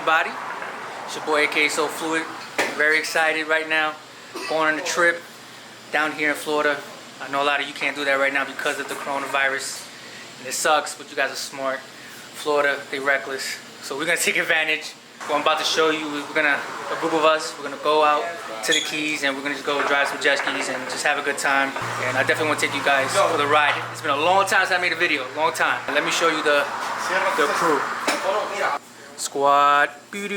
everybody? It's your boy aka So Fluid. Very excited right now. Going on a trip down here in Florida. I know a lot of you can't do that right now because of the coronavirus. And it sucks, but you guys are smart. Florida, they reckless. So we're gonna take advantage. What I'm about to show you, a group of us, we're gonna go out to the Keys and we're gonna just go drive some jet skis and just have a good time. And I definitely want to take you guys for the ride. It's been a long time since I made a video, long time. Let me show you the crew. Squad. We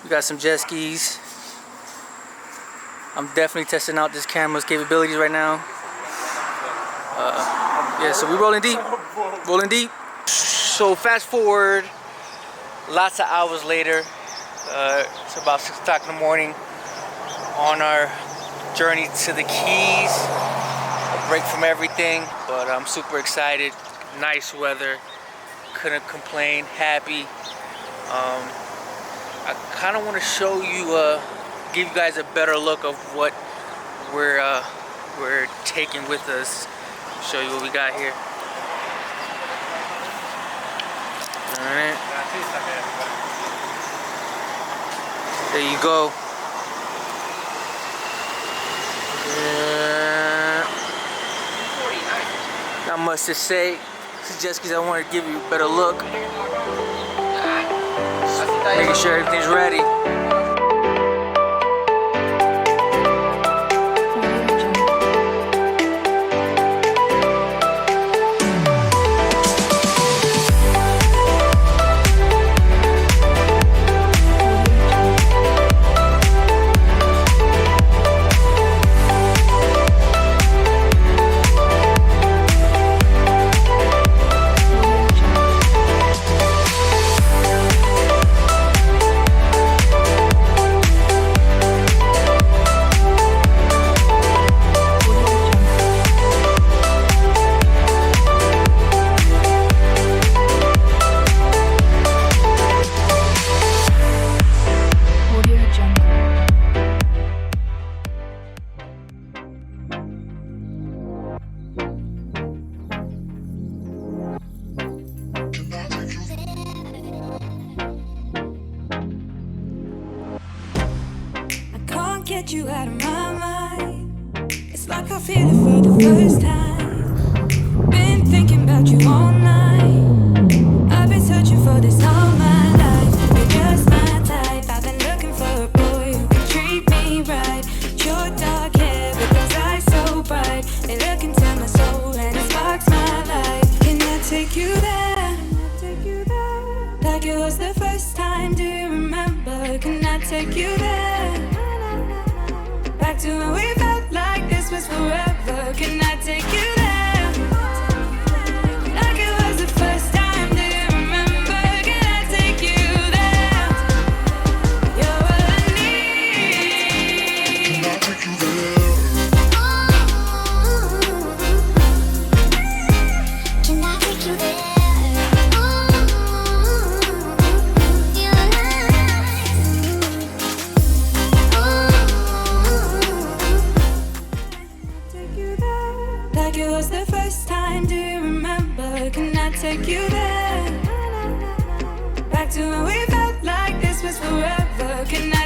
got some jet skis. I'm definitely testing out this camera's capabilities right now. Yeah, so we're rolling deep. Rolling deep. So fast forward, lots of hours later. It's about 6 o'clock in the morning on our journey to the Keys. A break from everything, but I'm super excited. Nice weather. Couldn't complain. Happy. I kind of want to show you, give you guys a better look of what we're taking with us. Show you what we got here. All right. There you go. Not much to say. This is just because I want to give you a better look. Making sure everything's ready. Get you out of my mind. It's like I feel it for the first time. Been thinking about you all night. I've been searching for this all my life. You're just my type. I've been looking for a boy who can treat me right. Short dark hair with those eyes so bright. They look into my soul and it sparks my life. Can I take you there? Like it was the first time. Do you remember? Can I take you there? Back to when we felt like this was forever. Can I take you there? Like it was the first time. Do you remember? Can I take you there? You're all I need. Can I take you there? Can I take you there? Like it was the first time, do you remember? Can I take you there? Back to when we felt like this was forever. Can I